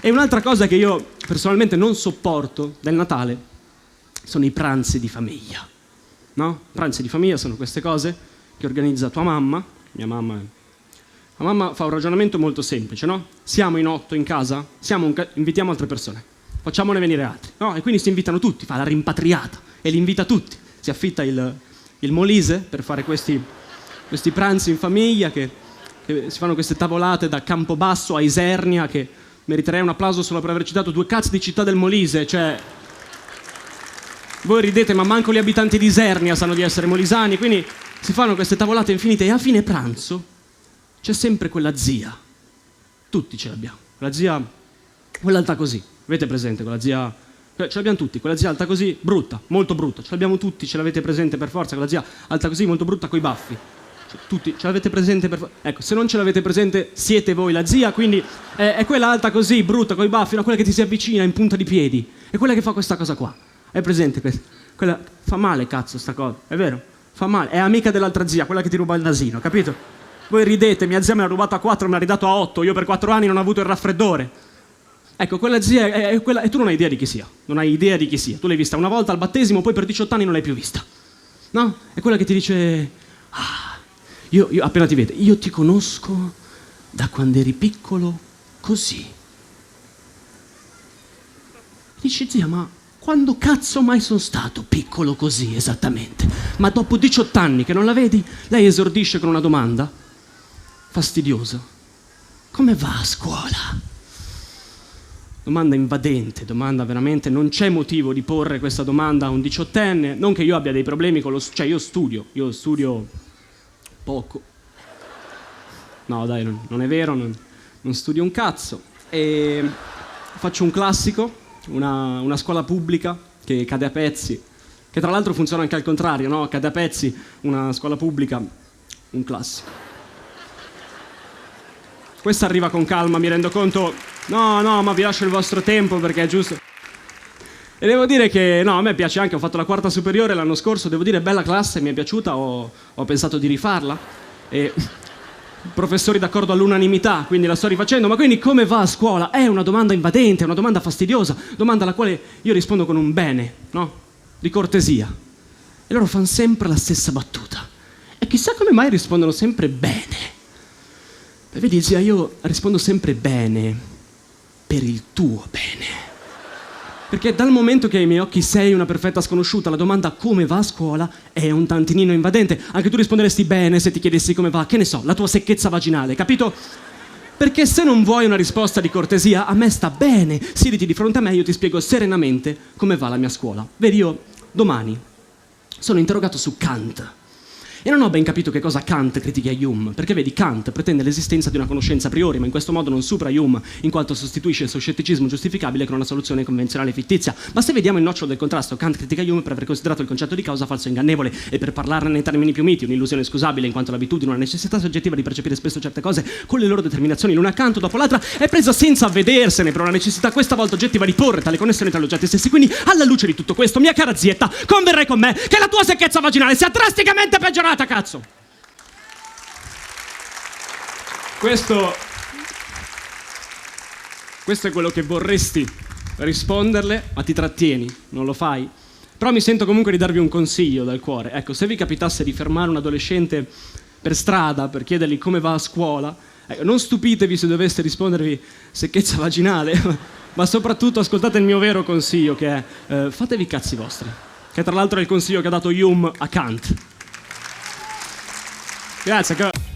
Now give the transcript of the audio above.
E un'altra cosa che io personalmente non sopporto del Natale sono i pranzi di famiglia, no? Pranzi di famiglia sono queste cose che organizza tua mamma, mia mamma. La mamma fa un ragionamento molto semplice, no? Siamo in 8 in casa, invitiamo altre persone, facciamone venire altri, no? E quindi si invitano tutti, fa la rimpatriata e li invita tutti. Si affitta il Molise per fare questi pranzi in famiglia, che si fanno queste tavolate da Campobasso a Isernia, che meriterei un applauso solo per aver citato 2 cazzo di città del Molise, cioè... Voi ridete, ma manco gli abitanti di Isernia sanno di essere molisani, quindi si fanno queste tavolate infinite e a fine pranzo c'è sempre quella zia. Tutti ce l'abbiamo. La zia, quella alta così. Avete presente quella zia? Ce l'abbiamo tutti, quella zia alta così, brutta, molto brutta. Ce l'abbiamo tutti, ce l'avete presente per forza, quella zia alta così, molto brutta, coi baffi. Tutti, ce l'avete presente per forza. Ecco, se non ce l'avete presente, siete voi la zia, quindi è quella alta così, brutta, coi baffi, no? Quella che ti si avvicina in punta di piedi. È quella che fa questa cosa qua. È presente questa? Quella fa male, cazzo, sta cosa, è vero? Fa male, è amica dell'altra zia, quella che ti ruba il nasino, capito? Voi ridete, mia zia me l'ha rubato a 4, me l'ha ridato a 8, io per 4 anni non ho avuto il raffreddore. Ecco, quella zia è quella, e tu non hai idea di chi sia, non hai idea di chi sia. Tu l'hai vista una volta al battesimo, poi per 18 anni non l'hai più vista. No? È quella che ti dice, io appena ti vede, io ti conosco da quando eri piccolo così. Dici, zia, ma quando cazzo mai sono stato piccolo così esattamente? Ma dopo 18 anni che non la vedi, lei esordisce con una domanda fastidiosa. Come va a scuola? Domanda invadente, domanda veramente, non c'è motivo di porre questa domanda a un 18enne, non che io abbia dei problemi con cioè io studio poco. No dai, non è vero, non studio un cazzo. E faccio un classico, una scuola pubblica che cade a pezzi, che tra l'altro funziona anche al contrario, no? Cade a pezzi, una scuola pubblica, un classico. Questa arriva con calma, mi rendo conto. No, ma vi lascio il vostro tempo perché è giusto. E devo dire che, no, a me piace anche, ho fatto la 4ª superiore l'anno scorso, devo dire bella classe, mi è piaciuta, ho pensato di rifarla. E professori d'accordo all'unanimità, quindi la sto rifacendo. Ma quindi come va a scuola? È una domanda invadente, è una domanda fastidiosa, domanda alla quale io rispondo con un bene, no? Di cortesia. E loro fanno sempre la stessa battuta. E chissà come mai rispondono sempre bene. E vedi, zia, io rispondo sempre bene per il tuo bene. Perché dal momento che ai miei occhi sei una perfetta sconosciuta, la domanda come va a scuola è un tantinino invadente. Anche tu risponderesti bene se ti chiedessi come va, che ne so, la tua secchezza vaginale, capito? Perché se non vuoi una risposta di cortesia, a me sta bene. Siediti di fronte a me e io ti spiego serenamente come va la mia scuola. Vedi, io domani sono interrogato su Kant. E non ho ben capito che cosa Kant critica Hume, perché vedi, Kant pretende l'esistenza di una conoscenza a priori, ma in questo modo non supera Hume, in quanto sostituisce il suo scetticismo giustificabile con una soluzione convenzionale fittizia. Ma se vediamo il nocciolo del contrasto, Kant critica Hume per aver considerato il concetto di causa falso e ingannevole, e per parlarne nei termini più miti, un'illusione scusabile, in quanto l'abitudine, una necessità soggettiva di percepire spesso certe cose con le loro determinazioni l'una accanto dopo l'altra, è presa senza avvedersene per una necessità questa volta oggettiva di porre tale connessione tra gli oggetti stessi. Quindi, alla luce di tutto questo, mia cara zietta, converrai con me che la tua secchezza vaginale sia drasticamente peggiorata, cazzo! Questo è quello che vorresti risponderle, ma ti trattieni, non lo fai. Però mi sento comunque di darvi un consiglio dal cuore. Ecco, se vi capitasse di fermare un adolescente per strada per chiedergli come va a scuola, ecco, non stupitevi se doveste rispondervi secchezza vaginale, ma soprattutto ascoltate il mio vero consiglio, che è fatevi i cazzi vostri, che tra l'altro è il consiglio che ha dato Hume a Kant. Grazie.